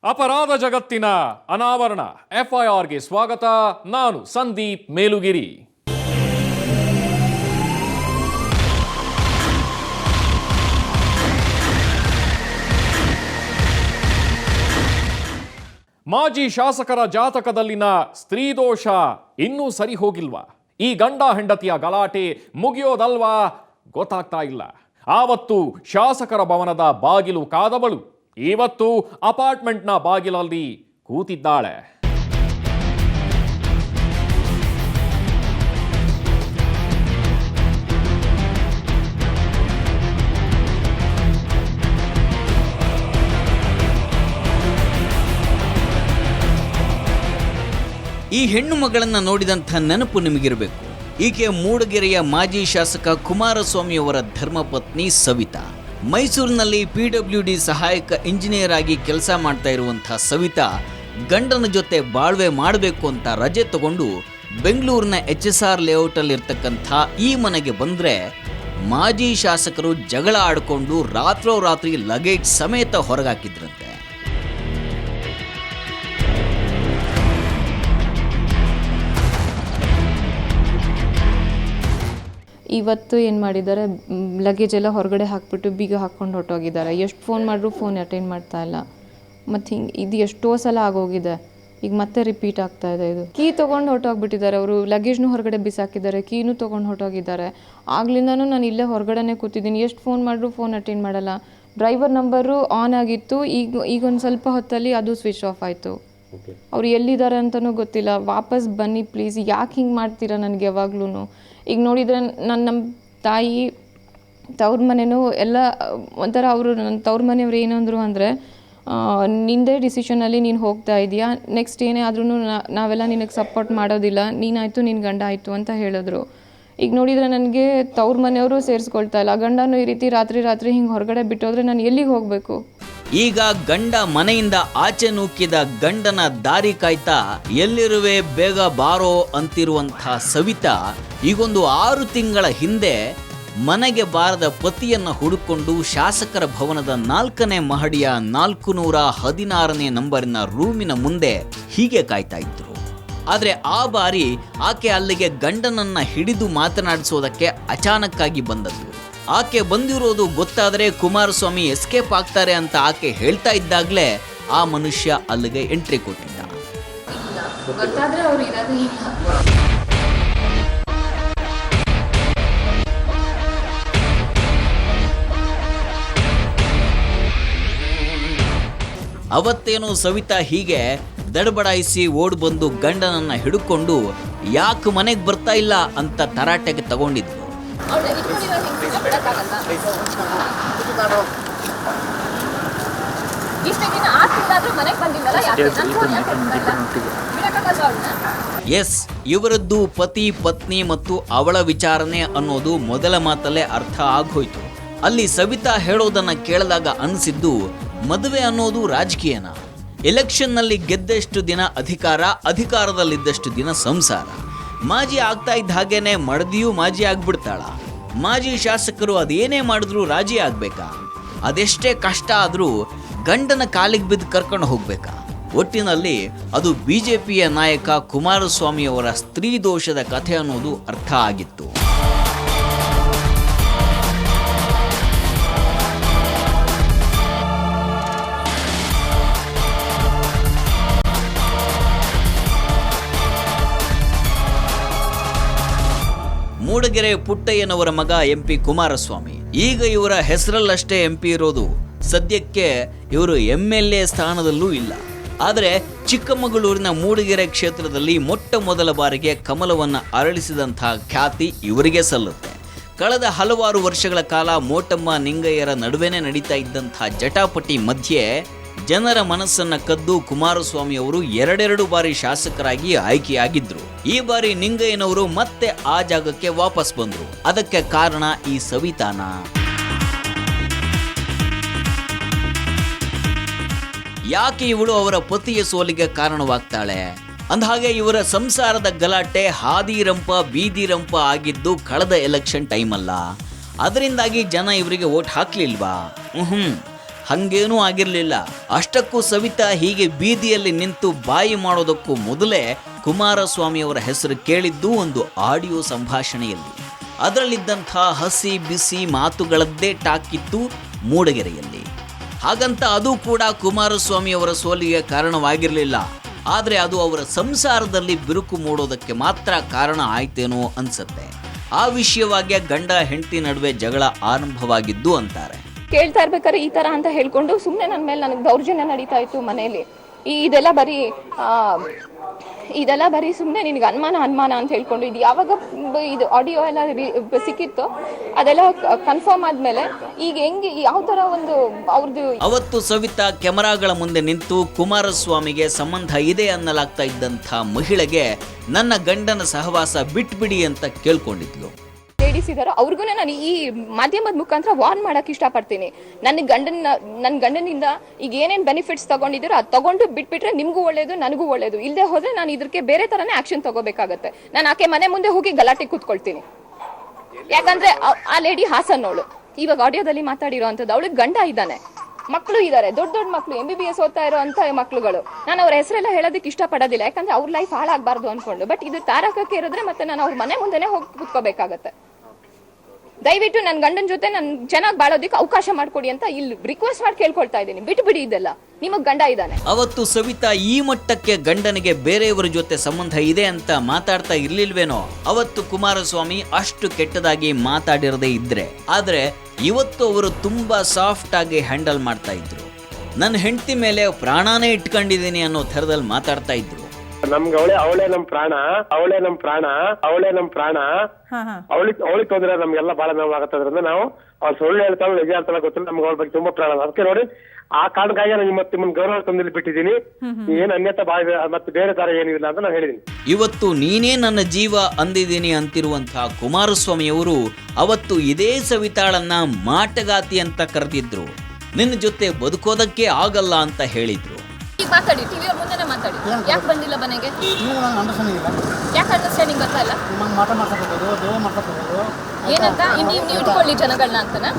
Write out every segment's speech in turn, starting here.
ಅಪರಾಧ ಜಗತ್ತಿನ ಅನಾವರಣ ಎಫ್ಐಆರ್ಗೆ ಸ್ವಾಗತ. ನಾನು ಸಂದೀಪ್ ಮೇಲುಗಿರಿ. ಮಾಜಿ ಶಾಸಕರ ಜಾತಕದಲ್ಲಿನ ಸ್ತ್ರೀ ದೋಷ ಇನ್ನೂ ಸರಿ ಹೋಗಿಲ್ವಾ? ಈ ಗಂಡ ಹೆಂಡತಿಯ ಗಲಾಟೆ ಮುಗಿಯೋದಲ್ವಾ ಗೊತ್ತಾಗ್ತಾ ಇಲ್ಲ. ಆವತ್ತು ಶಾಸಕರ ಭವನದ ಬಾಗಿಲು ಕಾದವಳು ಇವತ್ತು ಅಪಾರ್ಟ್ಮೆಂಟ್ನ ಬಾಗಿಲಲ್ಲಿ ಕೂತಿದ್ದಾಳೆ. ಈ ಹೆಣ್ಣು ಮಗಳನ್ನ ನೋಡಿದಂಥ ನೆನಪು ನಿಮಗಿರಬೇಕು. ಈಕೆ ಮೂಡಗೆರೆಯ ಮಾಜಿ ಶಾಸಕ ಕುಮಾರಸ್ವಾಮಿಯವರ ಧರ್ಮಪತ್ನಿ ಸವಿತಾ. ಮೈಸೂರಿನಲ್ಲಿ PWD ಸಹಾಯಕ ಇಂಜಿನಿಯರ್ ಆಗಿ ಕೆಲಸ ಮಾಡ್ತಾ ಇರುವಂಥ ಸವಿತಾ ಗಂಡನ ಜೊತೆ ಬಾಳ್ವೆ ಮಾಡಬೇಕು ಅಂತ ರಜೆ ತಗೊಂಡು ಬೆಂಗಳೂರಿನ HSR ಲೇಔಟಲ್ಲಿ ಇರ್ತಕ್ಕಂಥ ಈ ಮನೆಗೆ ಬಂದರೆ ಮಾಜಿ ಶಾಸಕರು ಜಗಳ ಆಡಿಕೊಂಡು ರಾತ್ರೋರಾತ್ರಿ ಲಗೇಜ್ ಸಮೇತ ಹೊರಗಾಕಿದ್ರಂತೆ. ಇವತ್ತು ಏನು ಮಾಡಿದ್ದಾರೆ, ಲಗೇಜ್ ಎಲ್ಲ ಹೊರಗಡೆ ಹಾಕ್ಬಿಟ್ಟು ಬೀಗ ಹಾಕ್ಕೊಂಡು ಹೊರಟೋಗಿದ್ದಾರೆ. ಎಷ್ಟು ಫೋನ್ ಮಾಡಿದ್ರು ಫೋನ್ ಅಟೆಂಡ್ ಮಾಡ್ತಾ ಇಲ್ಲ. ಮತ್ತು ಹಿಂಗೆ ಇದು ಎಷ್ಟೋ ಸಲ ಆಗೋಗಿದೆ, ಈಗ ಮತ್ತೆ ರಿಪೀಟ್ ಆಗ್ತಾ ಇದೆ. ಇದು ಕೀ ತೊಗೊಂಡು ಹೊರಟೋಗ್ಬಿಟ್ಟಿದ್ದಾರೆ ಅವರು. ಲಗೇಜ್ನೂ ಹೊರಗಡೆ ಬಿಸಾಕಿದ್ದಾರೆ, ಕೀನೂ ತೊಗೊಂಡು ಹೊರಟೋಗಿದ್ದಾರೆ. ಆಗ್ಲಿಂದನೂ ನಾನು ಇಲ್ಲೇ ಹೊರಗಡೆನೇ ಕೂತಿದ್ದೀನಿ. ಎಷ್ಟು ಫೋನ್ ಮಾಡಿದ್ರು ಫೋನ್ ಅಟೆಂಡ್ ಮಾಡಲ್ಲ. ಡ್ರೈವರ್ ನಂಬರು ಆನ್ ಆಗಿತ್ತು, ಈಗೊಂದು ಸ್ವಲ್ಪ ಹೊತ್ತಲ್ಲಿ ಅದು ಸ್ವಿಚ್ ಆಫ್ ಆಯಿತು. ಅವ್ರು ಎಲ್ಲಿದ್ದಾರೆ ಅಂತಲೂ ಗೊತ್ತಿಲ್ಲ. ವಾಪಸ್ ಬನ್ನಿ ಪ್ಲೀಸ್, ಯಾಕೆ ಹಿಂಗೆ ಮಾಡ್ತೀರಾ ನನಗೆ ಯಾವಾಗ್ಲೂ? ಈಗ ನೋಡಿದರೆ ನಮ್ಮ ತಾಯಿ ತವ್ರ ಮನೆಯೂ ಎಲ್ಲ ಒಂಥರ ಅವರು ನನ್ನ ತವ್ರ ಮನೆಯವ್ರು ಏನಂದರು ಅಂದರೆ, ನಿಂದೇ ಡಿಸಿಷನಲ್ಲಿ ನೀನು ಹೋಗ್ತಾ ಇದೆಯಾ, ನೆಕ್ಸ್ಟ್ ಏನೇ ಆದ್ರೂ ನಾವೆಲ್ಲ ನಿನಗೆ ಸಪೋರ್ಟ್ ಮಾಡೋದಿಲ್ಲ, ನೀನಾಯಿತು ನಿನ್ನ ಗಂಡ ಆಯಿತು ಅಂತ ಹೇಳಿದ್ರು. ಈಗ ನೋಡಿದರೆ ನನಗೆ ತವ್ರ ಮನೆಯವರು ಸೇರಿಸ್ಕೊಳ್ತಾ ಇಲ್ಲ. ಗಂಡನೂ ಈ ರೀತಿ ರಾತ್ರಿ ಹಿಂಗೆ ಹೊರಗಡೆ ಬಿಟ್ಟೋದ್ರೆ ನಾನು ಎಲ್ಲಿಗೆ ಹೋಗಬೇಕು? ಈಗ ಗಂಡ ಮನೆಯಿಂದ ಆಚೆ ನೂಕಿದ ಗಂಡನ ದಾರಿ ಕಾಯ್ತಾ ಎಲ್ಲಿರುವೆ ಬೇಗ ಬಾರೋ ಅಂತಿರುವಂಥ ಸವಿತಾ ಈಗೊಂದು 6 ತಿಂಗಳ ಹಿಂದೆ ಮನೆಗೆ ಬಾರದ ಪತಿಯನ್ನು ಹುಡುಕೊಂಡು ಶಾಸಕರ ಭವನದ 4ನೇ ಮಹಡಿಯ 416ನೇ ನಂಬರಿನ ರೂಮಿನ ಮುಂದೆ ಹೀಗೆ ಕಾಯ್ತಾ ಇದ್ರು. ಆದರೆ ಆ ಬಾರಿ ಆಕೆ ಅಲ್ಲಿಗೆ ಗಂಡನನ್ನ ಹಿಡಿದು ಮಾತನಾಡಿಸೋದಕ್ಕೆ ಅಚಾನಕ್ಕಾಗಿ ಬಂದದ್ದು. ಆಕೆ ಬಂದಿರೋದು ಗೊತ್ತಾದರೆ ಕುಮಾರಸ್ವಾಮಿ ಎಸ್ಕೇಪ್ ಆಗ್ತಾರೆ ಅಂತ ಆಕೆ ಹೇಳ್ತಾ ಇದ್ದಾಗಲೇ ಆ ಮನುಷ್ಯ ಅಲ್ಲಿಗೆ ಎಂಟ್ರಿ ಕೊಟ್ಟಿದ್ದ. ಅವತ್ತೇನು ಸವಿತಾ ಹೀಗೆ ದಡಬಡಾಯಿಸಿ ಓಡ್ ಬಂದು ಗಂಡನನ್ನ ಹಿಡ್ಕೊಂಡು ಯಾಕೆ ಮನೆಗೆ ಬರ್ತಾ ಇಲ್ಲ ಅಂತ ತರಾಟೆಗೆ ತಗೊಂಡಿದ್ಲು. ಎಸ್, ಇವರದ್ದು ಪತಿ ಪತ್ನಿ ಮತ್ತು ಅವಳ ವಿಚಾರಣೆ ಅನ್ನೋದು ಮೊದಲ ಮಾತಲ್ಲೇ ಅರ್ಥ ಆಗೋಯ್ತು. ಅಲ್ಲಿ ಸವಿತಾ ಹೇಳೋದನ್ನ ಕೇಳಿದಾಗ ಅನಿಸಿದ್ದು, ಮದುವೆ ಅನ್ನೋದು ರಾಜಕೀಯನ. ಎಲೆಕ್ಷನ್ನಲ್ಲಿ ಗೆದ್ದಷ್ಟು ದಿನ ಅಧಿಕಾರದಲ್ಲಿದ್ದಷ್ಟು ದಿನ ಸಂಸಾರ. ಮಾಜಿ ಆಗ್ತಾ ಇದ್ದ ಹಾಗೇನೆ ಮಡದಿಯೂ ಮಾಜಿ ಆಗ್ಬಿಡ್ತಾಳ. ಮಾಜಿ ಶಾಸಕರು ಅದೇನೇ ಮಾಡಿದ್ರು ರಾಜಿ ಆಗ್ಬೇಕಾ? ಅದೆಷ್ಟೇ ಕಷ್ಟ ಆದರೂ ಗಂಡನ ಕಾಲಿಗೆ ಬಿದ್ದು ಕರ್ಕೊಂಡು ಹೋಗ್ಬೇಕಾ? ಒಟ್ಟಿನಲ್ಲಿ ಅದು BJPಯ ನಾಯಕ ಕುಮಾರಸ್ವಾಮಿಯವರ ಸ್ತ್ರೀ ದೋಷದ ಕಥೆ ಅನ್ನೋದು ಅರ್ಥ ಆಗಿತ್ತು. ಮೂಡಗೆರೆ ಪುಟ್ಟಯ್ಯನವರ ಮಗ MP ಕುಮಾರಸ್ವಾಮಿ. ಈಗ ಇವರ ಹೆಸರಲ್ಲಷ್ಟೇ MP ಇರೋದು. ಸದ್ಯಕ್ಕೆ ಇವರು MLA ಸ್ಥಾನದಲ್ಲೂ ಇಲ್ಲ. ಆದರೆ ಚಿಕ್ಕಮಗಳೂರಿನ ಮೂಡಗೆರೆ ಕ್ಷೇತ್ರದಲ್ಲಿ ಮೊಟ್ಟ ಮೊದಲ ಬಾರಿಗೆ ಕಮಲವನ್ನು ಅರಳಿಸಿದಂತಹ ಖ್ಯಾತಿ ಇವರಿಗೆ ಸಲ್ಲುತ್ತೆ. ಕಳೆದ ಹಲವಾರು ವರ್ಷಗಳ ಕಾಲ ಮೋಟಮ್ಮ ನಿಂಗಯ್ಯರ ನಡುವೆನೇ ನಡೀತಾ ಇದ್ದಂಥ ಜಟಾಪಟಿ ಮಧ್ಯೆ ಜನರ ಮನಸ್ಸನ್ನ ಕದ್ದು ಕುಮಾರಸ್ವಾಮಿ ಅವರು 2 ಬಾರಿ ಶಾಸಕರಾಗಿ ಆಯ್ಕೆಯಾಗಿದ್ರು. ಈ ಬಾರಿ ನಿಂಗಯ್ಯನವರು ಮತ್ತೆ ಆ ಜಾಗಕ್ಕೆ ವಾಪಸ್ ಬಂದ್ರು. ಅದಕ್ಕೆ ಕಾರಣ ಈ ಸವಿತಾನ. ಯಾಕೆ ಇವಳು ಅವರ ಪತಿಯ ಸೋಲಿಗೆ ಕಾರಣವಾಗ್ತಾಳೆ? ಅಂದಹಾಗೆ ಇವರ ಸಂಸಾರದ ಗಲಾಟೆ ಹಾದಿರಂಪ ಬೀದಿರಂಪ ಆಗಿದ್ದು ಕಳೆದ ಎಲೆಕ್ಷನ್ ಟೈಮ್ ಅಲ್ಲ. ಅದರಿಂದಾಗಿ ಜನ ಇವರಿಗೆ ವೋಟ್ ಹಾಕ್ಲಿಲ್ವಾ? ಹಂಗೇನೂ ಆಗಿರಲಿಲ್ಲ. ಅಷ್ಟಕ್ಕೂ ಸವಿತಾ ಹೀಗೆ ಬೀದಿಯಲ್ಲಿ ನಿಂತು ಬಾಯಿ ಮಾಡೋದಕ್ಕೂ ಮೊದಲೇ ಕುಮಾರಸ್ವಾಮಿಯವರ ಹೆಸರು ಕೇಳಿದ್ದು ಒಂದು ಆಡಿಯೋ ಸಂಭಾಷಣೆಯಲ್ಲಿ. ಅದರಲ್ಲಿದ್ದಂಥ ಹಸಿ ಬಿಸಿ ಮಾತುಗಳದ್ದೇ ಟಾಕಿತ್ತು ಮೂಡಿಗೆರೆಯಲ್ಲಿ. ಹಾಗಂತ ಅದು ಕೂಡ ಕುಮಾರಸ್ವಾಮಿಯವರ ಸೋಲಿಗೆ ಕಾರಣವಾಗಿರಲಿಲ್ಲ. ಆದರೆ ಅದು ಅವರ ಸಂಸಾರದಲ್ಲಿ ಬಿರುಕು ಮೂಡೋದಕ್ಕೆ ಮಾತ್ರ ಕಾರಣ ಆಯ್ತೇನೋ ಅನ್ಸುತ್ತೆ. ಆ ವಿಷಯವಾಗಿ ಗಂಡ ಹೆಂಡತಿ ನಡುವೆ ಜಗಳ ಆರಂಭವಾಗಿದ್ದು ಅಂತಾರೆ. ಕೇಳ್ತಾ ಇರ್ಬೇಕಾದ್ರೆ ಈ ತರ ಅಂತ ಹೇಳ್ಕೊಂಡು ಸುಮ್ಮನೆ ನನ್ನ ಮೇಲೆ ನನಗೆ ದೌರ್ಜನ್ಯ ನಡೀತಾ ಇತ್ತು ಮನೆಯಲ್ಲಿ. ಇದೆಲ್ಲ ಬರೀ ಸುಮ್ಮನೆ ನಿನಗೆ ಅನುಮಾನ ಅಂತ ಹೇಳ್ಕೊಂಡು, ಇದು ಯಾವಾಗ ಇದು ಆಡಿಯೋ ಎಲ್ಲ ಸಿಕ್ಕಿತ್ತು ಅದೆಲ್ಲ ಕನ್ಫರ್ಮ್ ಆದ್ಮೇಲೆ ಈಗ ಹೆಂಗೆ ಯಾವ ತರ ಒಂದು ಅವ್ರದ್ದು. ಅವತ್ತು ಸವಿತಾ ಕೆಮರಾಗಳ ಮುಂದೆ ನಿಂತು ಕುಮಾರಸ್ವಾಮಿಗೆ ಸಂಬಂಧ ಇದೆ ಅನ್ನಲಾಗ್ತಾ ಇದ್ದಂಥ ಮಹಿಳೆಗೆ ನನ್ನ ಗಂಡನ ಸಹವಾಸ ಬಿಟ್ಬಿಡಿ ಅಂತ ಕೇಳ್ಕೊಂಡಿದ್ಲು. ಲೇಡೀಸ್ ಇದಾರೆ ಅವ್ರಿಗೂ ನಾನು ಈ ಮಾಧ್ಯಮದ ಮುಖಾಂತರ ವಾರ್ನ್ ಮಾಡಕ್ ಇಷ್ಟಪಡ್ತೀನಿ. ನನ್ನ ಗಂಡನಿಂದ ಈಗ ಏನೇನ್ ಬೆನಿಫಿಟ್ಸ್ ತಗೊಂಡಿದ್ದೀರೋ ಅದು ತಗೊಂಡು ಬಿಟ್ಬಿಟ್ರೆ ನಿಮ್ಗೂ ಒಳ್ಳೇದು, ನನಗೂ ಒಳ್ಳೇದು. ಇಲ್ಲದೆ ಹೋದ್ರೆ ನಾನು ಇದಕ್ಕೆ ಬೇರೆ ತರನೇ ಆಕ್ಷನ್ ತಗೋಬೇಕಾಗತ್ತೆ. ನಾನು ಆಕೆ ಮನೆ ಮುಂದೆ ಹೋಗಿ ಗಲಾಟೆ ಕೂತ್ಕೊಳ್ತೀನಿ. ಯಾಕಂದ್ರೆ ಆ ಲೇಡಿ ಹಾಸನ್ನೋಳು, ಇವಾಗ ಆಡಿಯೋದಲ್ಲಿ ಮಾತಾಡಿರೋ ಅಂತದ್ದು. ಅವಳಿಗೆ ಗಂಡ ಇದ್ದಾನೆ, ಮಕ್ಕಳು ಇದ್ದಾರೆ, ದೊಡ್ಡ ಮಕ್ಕಳು, MBBS ಓದ್ತಾ ಇರೋ ಅಂತ ಮಕ್ಕಳುಗಳು. ನಾನು ಅವ್ರ ಹೆಸರೆಲ್ಲ ಹೇಳೋದಕ್ಕೆ ಇಷ್ಟಪಡೋದಿಲ್ಲ, ಯಾಕಂದ್ರೆ ಅವ್ರ ಲೈಫ್ ಹಾಳಾಗಬಾರ್ದು ಅನ್ಕೊಂಡು. ಬಟ್ ಇದು ತಾರಕಕ್ಕೆ ಇರಿದ್ರೆ ಮತ್ತೆ ನಾನು ಅವ್ರ ಮನೆ ಮುಂದೆನೆ ಹೋಗಿ ಕೂತ್ಕೋಬೇಕಾಗತ್ತೆ. ದಯವಿಟ್ಟು ನನ್ನ ಗಂಡನ ಜೊತೆ ನನ್ ಚೆನ್ನಾಗಿ ಬಾಳೋದಕ್ಕೆ ಅವಕಾಶ ಮಾಡ್ಕೊಡಿ ಅಂತ ಇಲ್ಲಿ ರಿಕ್ವೆಸ್ಟ್ ಮಾಡಿ ಕೇಳ್ಕೊಳ್ತಾ ಇದ್ದೀನಿ. ಬಿಟ್ಬಿಡಿ ಇದೆಲ್ಲ, ನಿಮಗ್ ಗಂಡ ಇದ್ದಾನೆ. ಅವತ್ತು ಸವಿತಾ ಈ ಮಟ್ಟಕ್ಕೆ ಗಂಡನಿಗೆ ಬೇರೆಯವರ ಜೊತೆ ಸಂಬಂಧ ಇದೆ ಅಂತ ಮಾತಾಡ್ತಾ ಇರ್ಲಿಲ್ವೇನೋ. ಅವತ್ತು ಕುಮಾರಸ್ವಾಮಿ ಅಷ್ಟು ಕೆಟ್ಟದಾಗಿ ಮಾತಾಡಿರದೇ ಇದ್ರೆ. ಆದ್ರೆ ಇವತ್ತು ಅವರು ತುಂಬಾ ಸಾಫ್ಟ್ ಆಗಿ ಹ್ಯಾಂಡಲ್ ಮಾಡ್ತಾ ಇದ್ರು. ನನ್ನ ಹೆಂಡತಿ ಮೇಲೆ ಪ್ರಾಣಾನೇ ಇಟ್ಕೊಂಡಿದ್ದೀನಿ ಅನ್ನೋ ಥರದಲ್ಲಿ ಮಾತಾಡ್ತಾ ಇದ್ರು. ನಮ್ಗೆ ಅವಳೇ ನಮ್ ಪ್ರಾಣ, ಅವಳಿಗೆ ತೊಂದ್ರೆ ನಮ್ಗೆಲ್ಲ ಬಹಳ ನೋವು ಆಗತ್ತದ್ರಿಂದ ನಾವು ಅವ್ರು ಸುಳ್ಳು ಹೇಳ್ತಾಳೆ ನಿಜ ಹೇಳ್ತಾಳೆ ಗೊತ್ತಿಲ್ಲ, ನಮ್ಗೆ ಅವಳ ಬಗ್ಗೆ ತುಂಬಾ ಪ್ರಾಣ. ಅದಕ್ಕೆ ನೋಡಿ ಆ ಕಾರಣಕ್ಕಾಗಿ ನಾನು ನಿಮ್ಮನ್ನ ಗೌರವ ತಂದಿಲ್ಲಿ ಬಿಟ್ಟಿದ್ದೀನಿ. ಏನ್ ಅನ್ಯತಾ ಮತ್ತೆ ಬೇರೆ ತರ ಏನಿಲ್ಲ ಅಂತ ನಾನು ಹೇಳಿದೀನಿ. ಇವತ್ತು ನೀನೇ ನನ್ನ ಜೀವ ಅಂದಿದ್ದೀನಿ ಅಂತಿರುವಂತಹ ಕುಮಾರಸ್ವಾಮಿಯವರು ಅವತ್ತು ಇದೇ ಸವಿತಾಳನ್ನ ಮಾಟಗಾತಿ ಅಂತ ಕರೆದಿದ್ರು. ನಿನ್ನ ಜೊತೆ ಬದುಕೋದಕ್ಕೆ ಆಗಲ್ಲ ಅಂತ ಹೇಳಿದ್ರು. ಮಾತಾಡಿ, ಟಿವಿ ಅವ್ರ ಮುಂದೆನೇ ಮಾತಾಡಿ. ಯಾಕೆ ಬಂದಿಲ್ಲ ಮನೆಗೆ? ಯಾಕೆ ಅಂಡರ್ಸ್ಟ್ಯಾಂಡಿಂಗ್ ಗೊತ್ತಲ್ಲ? ಏನಂತ ನೀವು ಇಟ್ಕೊಳ್ಳಿ ಜನಗಳನ್ನ ಅಂತನಾ?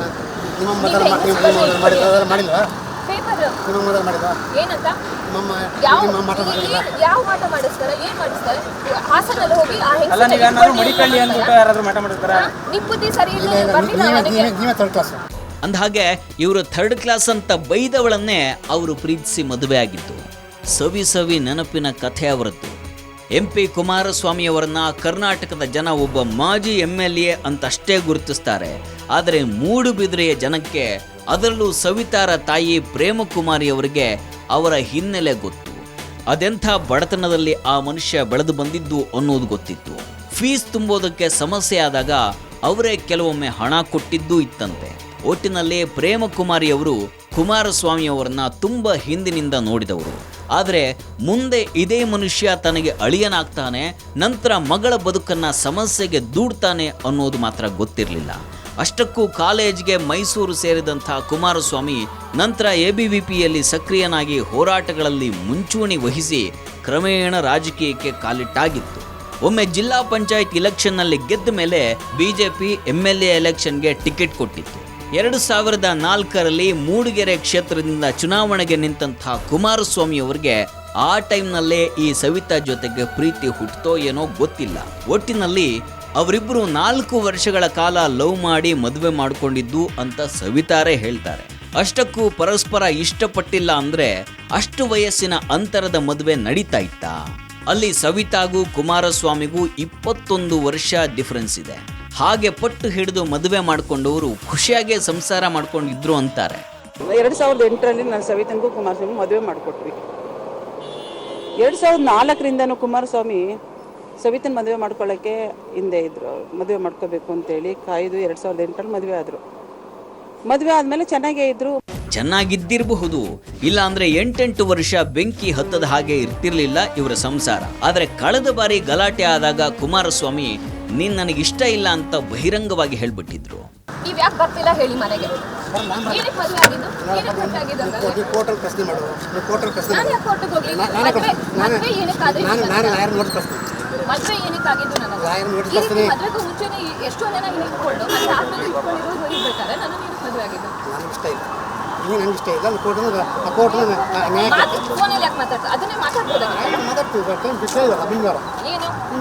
ಪೇಪರ್ ಏನಂತ ಯಾವ ಮಾಟ ಮಾಡಿಸ್ತಾರೆ, ಏನ್ ಮಾಡಿಸ್ತಾರೆ? ಹಾಸನಲ್ಲಿ ಹೋಗಿ ಆ ನಿಮ್ ಬುದ್ಧಿ ಸರಿ ಇಲ್ಲ, ಬರ್ಲಿಲ್ಲ. ಅಂದಹಾಗೆ ಇವರು ಥರ್ಡ್ ಕ್ಲಾಸ್ ಅಂತ ಬೈದವಳನ್ನೇ ಅವರು ಪ್ರೀತಿಸಿ ಮದುವೆ ಆಗಿದ್ದು. ಸವಿ ನೆನಪಿನ ಕಥೆ ಅವರದ್ದು. MP ಕುಮಾರಸ್ವಾಮಿಯವರನ್ನ ಕರ್ನಾಟಕದ ಜನ ಒಬ್ಬ ಮಾಜಿ MLA ಅಂತಷ್ಟೇ ಗುರುತಿಸ್ತಾರೆ. ಆದರೆ ಮೂಡುಬಿದಿರೆಯ ಜನಕ್ಕೆ, ಅದರಲ್ಲೂ ಸವಿತಾರ ತಾಯಿ ಪ್ರೇಮಕುಮಾರಿಯವರಿಗೆ ಅವರ ಹಿನ್ನೆಲೆ ಗೊತ್ತು. ಅದೆಂಥ ಬಡತನದಲ್ಲಿ ಆ ಮನುಷ್ಯ ಬೆಳೆದು ಬಂದಿದ್ದು ಅನ್ನೋದು ಗೊತ್ತಿತ್ತು. ಫೀಸ್ ತುಂಬೋದಕ್ಕೆ ಸಮಸ್ಯೆ ಆದಾಗ ಅವರೇ ಕೆಲವೊಮ್ಮೆ ಹಣ ಕೊಟ್ಟಿದ್ದೂ ಇತ್ತಂತೆ. ಒಟ್ಟಿನಲ್ಲಿ ಪ್ರೇಮಕುಮಾರಿಯವರು ಕುಮಾರಸ್ವಾಮಿಯವರನ್ನ ತುಂಬ ಹಿಂದಿನಿಂದ ನೋಡಿದವರು. ಆದರೆ ಮುಂದೆ ಇದೇ ಮನುಷ್ಯ ತನಗೆ ಅಳಿಯನಾಗ್ತಾನೆ, ನಂತರ ಮಗಳ ಬದುಕನ್ನ ಸಮಸ್ಯೆಗೆ ದೂಡ್ತಾನೆ ಅನ್ನೋದು ಮಾತ್ರ ಗೊತ್ತಿರಲಿಲ್ಲ. ಅಷ್ಟಕ್ಕೂ ಕಾಲೇಜ್ಗೆ ಮೈಸೂರು ಸೇರಿದಂಥ ಕುಮಾರಸ್ವಾಮಿ ನಂತರ ABVPಯಲ್ಲಿ ಸಕ್ರಿಯನಾಗಿ ಹೋರಾಟಗಳಲ್ಲಿ ಮುಂಚೂಣಿ ವಹಿಸಿ ಕ್ರಮೇಣ ರಾಜಕೀಯಕ್ಕೆ ಕಾಲಿಟ್ಟಾಗಿತ್ತು. ಒಮ್ಮೆ ಜಿಲ್ಲಾ ಪಂಚಾಯತ್ ಇಲೆಕ್ಷನ್ನಲ್ಲಿ ಗೆದ್ದ ಮೇಲೆ BJP MLA ಎಲೆಕ್ಷನ್ಗೆ ಟಿಕೆಟ್ ಕೊಟ್ಟಿತ್ತು. 2004ರಲ್ಲಿ ಮೂಡಿಗೆರೆ ಕ್ಷೇತ್ರದಿಂದ ಚುನಾವಣೆಗೆ ನಿಂತಹ ಕುಮಾರಸ್ವಾಮಿ ಅವರಿಗೆ ಆ ಟೈಮ್ನಲ್ಲೇ ಈ ಸವಿತಾ ಜೊತೆಗೆ ಪ್ರೀತಿ ಹುಟ್ಟೋ ಏನೋ ಗೊತ್ತಿಲ್ಲ. ಒಟ್ಟಿನಲ್ಲಿ ಅವರಿಬ್ಬರು 4 ವರ್ಷಗಳ ಕಾಲ ಲವ್ ಮಾಡಿ ಮದುವೆ ಮಾಡಿಕೊಂಡಿದ್ದು ಅಂತ ಸವಿತಾರೇ ಹೇಳ್ತಾರೆ. ಅಷ್ಟಕ್ಕೂ ಪರಸ್ಪರ ಇಷ್ಟಪಟ್ಟಿಲ್ಲ ಅಂದ್ರೆ ಅಷ್ಟು ವಯಸ್ಸಿನ ಅಂತರದ ಮದುವೆ ನಡೀತಾ ಇತ್ತ? ಅಲ್ಲಿ ಸವಿತಾಗೂ ಕುಮಾರಸ್ವಾಮಿಗೂ 21 ವರ್ಷ ಡಿಫರೆನ್ಸ್ ಇದೆ. ಹಾಗೆ ಪಟ್ಟು ಹಿಡಿದು ಮದುವೆ ಮಾಡ್ಕೊಂಡವರು ಖುಷಿಯಾಗಿ ಸಂಸಾರ ಮಾಡ್ಕೊಂಡಿದ್ರು ಅಂತಾರೆ. 2008ರಲ್ಲಿ ನಾನು ಸವಿತಂಗೂ ಕುಮಾರಸ್ವಾಮಿ ಮದುವೆ ಮಾಡಿಕೊಟ್ವಿ. 2004ರಿಂದನೂ ಕುಮಾರಸ್ವಾಮಿ ಸವಿತನ್ ಮದುವೆ ಮಾಡ್ಕೊಳ್ಳೋಕ್ಕೆ ಹಿಂದೆ ಇದ್ರು. ಮದುವೆ ಮಾಡ್ಕೋಬೇಕು ಅಂತೇಳಿ ಕಾಯ್ದು 2008ರಲ್ಲಿ ಮದುವೆ ಆದರು. ಮದುವೆ ಆದಮೇಲೆ ಚೆನ್ನಾಗೇ ಇದ್ರು. ಚೆನ್ನಾಗಿದ್ದಿರಬಹುದು, ಇಲ್ಲ ಅಂದ್ರೆ 8 ವರ್ಷ ಬೆಂಕಿ ಹತ್ತದ ಹಾಗೆ ಇರ್ತಿರ್ಲಿಲ್ಲ ಇವರ ಸಂಸಾರ. ಆದ್ರೆ ಕಳೆದ ಬಾರಿ ಗಲಾಟೆ ಆದಾಗ ಕುಮಾರಸ್ವಾಮಿ ನೀನ್ ನನಗಿಷ್ಟ ಇಲ್ಲ ಅಂತ ಬಹಿರಂಗವಾಗಿ ಹೇಳ್ಬಿಟ್ಟಿದ್ರು. ನೀವ್ ಯಾಕೆ ಬರ್ತಿಲ್ಲ ಹೇಳಿ ಮನೆಗೆ? ಏನಕ್ಕೆ ಮದುವೆ ಆಗಿದ್ದು? ಏನಕ್ಕೆ ಹೊರಟಾಗಿದ್ದು? ಕೋರ್ಟಲ್ ಪ್ರಶ್ನೆ ಮಾಡು. ಕೋರ್ಟಲ್ ಪ್ರಶ್ನೆ ನಾನು ಯಾಕೆ ಕೋರ್ಟಿಗೆ ಹೋಗ್ಲಿ? ಮದುವೆ ಏನಕ್ಕಾದ್ರೆ ಮದುವೆ ಏನಕ್ಕಾಗಿದ್ದು? ನನಗೆ ಮದುವೆಗೂ ಮುಂಚೆನೆ ಎಷ್ಟೋ ಜನ ಇಟ್ಕೊಂಡು ಮತ್ತೆ ಆದ್ಮೇಲೆ ಇಟ್ಕೊಂಡಿರೋದು ಇರ್ಬೇಕಾದ್ರೆ ನಾನು ಏನಕ್ಕೆ ಮದುವೆ ಆಗಿದ್ದು? ನನಗೆ ಇಷ್ಟ ಇಲ್ಲ. ಈಗ ನಂಗೆ ಇಷ್ಟ ಇಲ್ಲ ಕೋರ್ಟ್ ನ್ಯಾಯ ಫೋನಲ್ಲಿ ಯಾಕೆ ಮಾತಾಡ್ತಾರೆ? ಅದನ್ನೇ ಮಾತಾಡ್ಬೋದಾಗಿತ್ತು. ಮಾತಾಡ್ತೀವಿ ಹೇಳಿದಲ್ಲ ಬಿಂಗಾರ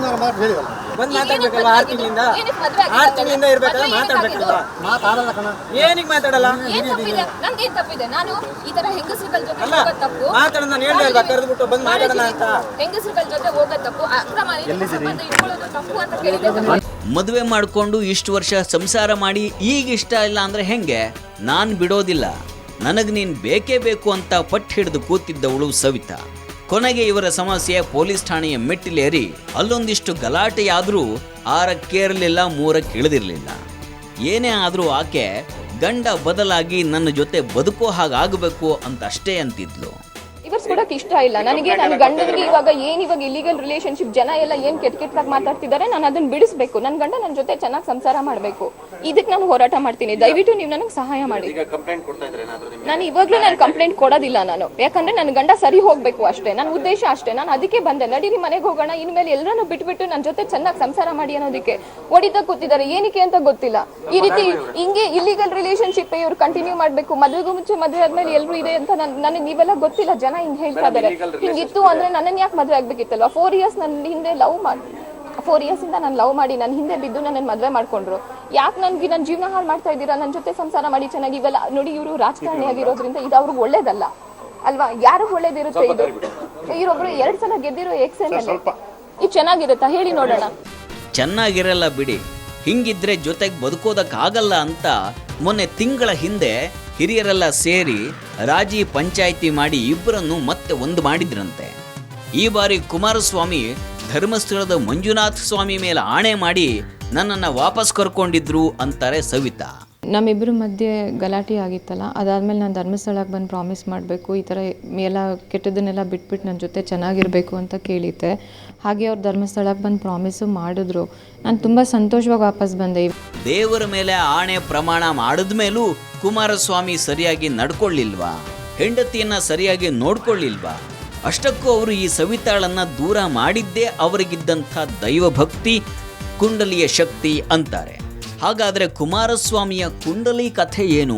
ಏನು ಮಾತು ಹೇಳಿದಲ್ಲ ಬಂದು ಮಾತಾಡ್ಬೇಕಲ್ವ? 6 ತಿಂಗಳಿಂದ ಏನಕ್ಕೆ ಮದ್ವೆ ಆಗಿದ್ದು? 6 ತಿಂಗಳಿಂದ ಇರ್ಬೇಕಲ್ಲ, ಮಾತಾಡ್ಬೇಕಲ್ವಾ? ಮಾತಾಡಲ್ಲ ಕಣ. ಏನಿಗೆ ಮಾತಾಡಲ್ಲ? ಏನ್ ತಪ್ಪಿದೆ? ನಂಗೇನ್ ತಪ್ಪಿದೆ? ನಾನು ಈ ತರ ಹೆಂಗಸ್ರುಗಳ ಜೊತೆ ಅಲ್ಲ, ಹೋಗೋದ್ ತಪ್ಪು. ಮಾತಾಡೋದು ನಾನು ಹೇಳ್ದೆ ಅಲ್ವಾ, ಕರೆದ್ಬಿಟ್ಟು ಬಂದು ಮಾತಾಡೋಣ ಅಂತ. ಹೆಂಗಸ್ರುಗಳ ಜೊತೆ ಹೋಗೋದ್ ತಪ್ಪು, ಅಕ್ರಮ ಸಂಬಂಧ ಇಟ್ಕೊಳ್ಳೋದು ತಪ್ಪು ಅಂತ ಕೇಳಿದೆ. ಮದುವೆ ಮಾಡಿಕೊಂಡು ಇಷ್ಟು ವರ್ಷ ಸಂಸಾರ ಮಾಡಿ ಈಗ ಇಷ್ಟ ಇಲ್ಲ ಅಂದ್ರೆ ಹೆಂಗೆ? ನಾನು ಬಿಡೋದಿಲ್ಲ, ನನಗೆ ನೀನು ಬೇಕೇ ಬೇಕು ಅಂತ ಪಟ್ಟು ಹಿಡಿದು ಕೂತಿದ್ದವಳು ಸವಿತಾ. ಕೊನೆಗೆ ಇವರ ಸಮಸ್ಯೆ ಪೊಲೀಸ್ ಠಾಣೆಯ ಮೆಟ್ಟಿಲೇರಿ ಅಲ್ಲೊಂದಿಷ್ಟು ಗಲಾಟೆಯಾದರೂ 6ಕ್ಕೇರಲಿಲ್ಲ, 3ಕ್ಕೆ ಇಳಿದಿರಲಿಲ್ಲ. ಏನೇ ಆದರೂ ಆಕೆ ಗಂಡ ಬದಲಾಗಿ ನನ್ನ ಜೊತೆ ಬದುಕೋ ಹಾಗಾಗಬೇಕು ಅಂತ ಅಷ್ಟೇ ಅಂತಿದ್ಲು. ಇವರ್ಸ್ಕೊಡಕ್ ಇಷ್ಟ ಇಲ್ಲ ನನಗೆ. ನನ್ನ ಗಂಡನಿಗೆ ಇವಾಗ ಇಲ್ಲಿಗಲ್ ರಿಲೇಶನ್ಶಿಪ್ ಜನ ಎಲ್ಲ ಏನ್ ಕೆಟ್ಟದಾಗಿ ಮಾತಾಡ್ತಿದ್ದಾರೆ, ನಾನು ಅದನ್ನ ಬಿಡಿಸ್ಬೇಕು. ನನ್ನ ಗಂಡ ನನ್ನ ಜೊತೆ ಚೆನ್ನಾಗಿ ಸಂಸಾರ ಮಾಡಬೇಕು. ಇದಕ್ಕೆ ನಾನು ಹೋರಾಟ ಮಾಡ್ತೀನಿ. ದಯವಿಟ್ಟು ನೀವು ನನಗೆ ಸಹಾಯ ಮಾಡಿ. ನಾನು ಇವಾಗ್ಲೂ ನಾನು ಕಂಪ್ಲೇಂಟ್ ಕೊಡೋದಿಲ್ಲ ನಾನು, ಯಾಕಂದ್ರೆ ನನ್ನ ಗಂಡ ಸರಿ ಹೋಗ್ಬೇಕು ಅಷ್ಟೇ, ನನ್ನ ಉದ್ದೇಶ ಅಷ್ಟೇ. ನಾನು ಅದಕ್ಕೆ ಬಂದೆ. ನಡೀರಿ ಮನೆಗೆ ಹೋಗೋಣ, ಇನ್ಮೇಲೆ ಎಲ್ಲರನ್ನು ಬಿಟ್ಬಿಟ್ಟು ನನ್ನ ಜೊತೆ ಚೆನ್ನಾಗಿ ಸಂಸಾರ ಮಾಡಿ ಅನ್ನೋದಕ್ಕೆ ಹೊಡಿತಾ ಕೂತಿದ್ದಾರೆ. ಏನಕ್ಕೆ ಅಂತ ಗೊತ್ತಿಲ್ಲ. ಈ ರೀತಿ ಹಿಂಗೆ ಇಲ್ಲಿಗಲ್ ರಿಲೇಶನ್ಶಿಪ್ ಇವ್ರು ಕಂಟಿನ್ಯೂ ಮಾಡ್ಬೇಕು. ಮದುವೆಗೂ ಮುಂಚೆ ಮದುವೆ ಆದ್ಮೇಲೆ ಎಲ್ಲರೂ ಇದೆ ಅಂತ ನನಗೆ ನೀವೆಲ್ಲ ಗೊತ್ತಿಲ್ಲ. ಜನ ಹಿಂಗ್ ಹೇಳ್ತಾ ಇದಾರೆ. ಹಿಂಗಿತ್ತು ಅಂದ್ರೆ ನನ್ನನ್ನು ಯಾಕೆ ಮದುವೆ ಆಗ್ಬೇಕಿತ್ತಲ್ವಾ? 4 years ನನ್ನ ಹಿಂದೆ ಲವ್ ಮಾಡಿ 4 years ಇಂದ ನಾನು ಲವ್ ಮಾಡಿ ನನ್ನ ಹಿಂದೆ ಬಿದ್ದು ನನ್ನ ಮದುವೆ ಮಾಡ್ಕೊಂಡ್ರು. ಯಾಕೆ ನನ್ಗೆ ನನ್ನ ಜೀವನ ಹಾಳು ಮಾಡ್ತಾ ಇದ್ದೀರಾ? ನನ್ನ ಜೊತೆ ಸಂಸಾರ ಮಾಡಿ ಚೆನ್ನಾಗಿ. ಇವೆಲ್ಲ ನೋಡಿ, ಇವರು ರಾಜಕಾರಣಿ ಆಗಿರೋದ್ರಿಂದ ಇದು ಅವ್ರಿಗೆ ಒಳ್ಳೇದಲ್ಲ ಅಲ್ವಾ? ಯಾರಿಗೂ ಒಳ್ಳೇದಿರುತ್ತೆ ಇದು? ಇವರೊಬ್ರು 2 ಸಲ ಗೆದ್ದಿರೋ ಎಕ್ಸೆಲ್ ಇದು ಚೆನ್ನಾಗಿರುತ್ತಾ ಹೇಳಿ ನೋಡೋಣ. ಚೆನ್ನಾಗಿರಲ್ಲ ಬಿಡಿ, ಹಿಂಗಿದ್ರೆ ಜೊತೆಗೆ ಬದುಕೋದಕ್ಕಾಗಲ್ಲ ಅಂತ ಮೊನ್ನೆ ತಿಂಗಳ ಹಿಂದೆ ಹಿರಿಯರೆಲ್ಲ ಸೇರಿ ರಾಜಿ ಪಂಚಾಯಿತಿ ಮಾಡಿ ಇಬ್ಬರನ್ನು ಮತ್ತೆ ಒಂದು ಮಾಡಿದ್ರಂತೆ. ಈ ಬಾರಿ ಕುಮಾರಸ್ವಾಮಿ ಧರ್ಮಸ್ಥಳದ ಮಂಜುನಾಥ ಸ್ವಾಮಿ ಮೇಲೆ ಆಣೆ ಮಾಡಿ ನನ್ನನ್ನು ವಾಪಸ್ ಕರ್ಕೊಂಡಿದ್ರು ಅಂತಾರೆ ಸವಿತಾ. ನಮ್ಮಿಬ್ಬರ ಮಧ್ಯೆ ಗಲಾಟೆ ಆಗಿತ್ತಲ್ಲ, ಅದಾದಮೇಲೆ ನಾನು ಧರ್ಮಸ್ಥಳಕ್ಕೆ ಬಂದು ಪ್ರಾಮಿಸ್ ಮಾಡಬೇಕು, ಈ ಥರ ಎಲ್ಲ ಕೆಟ್ಟದನ್ನೆಲ್ಲ ಬಿಟ್ಬಿಟ್ಟು ನನ್ನ ಜೊತೆ ಚೆನ್ನಾಗಿರಬೇಕು ಅಂತ ಕೇಳಿದ್ದೆ. ಹಾಗೆ ಅವ್ರು ಧರ್ಮಸ್ಥಳಕ್ಕೆ ಬಂದು ಪ್ರಾಮಿಸು ಮಾಡಿದ್ರು. ನಾನು ತುಂಬ ಸಂತೋಷವಾಗಿ ವಾಪಸ್ ಬಂದೆ. ದೇವರ ಮೇಲೆ ಆಣೆ ಪ್ರಮಾಣ ಮಾಡಿದ ಮೇಲೂ ಕುಮಾರಸ್ವಾಮಿ ಸರಿಯಾಗಿ ನಡ್ಕೊಳ್ಳಿಲ್ವಾ? ಹೆಂಡತಿಯನ್ನ ಸರಿಯಾಗಿ ನೋಡ್ಕೊಳ್ಳಿಲ್ವಾ? ಅಷ್ಟಕ್ಕೂ ಅವರು ಈ ಸವಿತಾಳನ್ನ ದೂರ ಮಾಡಿದ್ದೇ ಅವರಿಗಿದ್ದಂಥ ದೈವಭಕ್ತಿ, ಕುಂಡಲಿಯ ಶಕ್ತಿ ಅಂತಾರೆ. ಹಾಗಾದರೆ ಕುಮಾರಸ್ವಾಮಿಯ ಕುಂಡಲಿ ಕಥೆ ಏನು?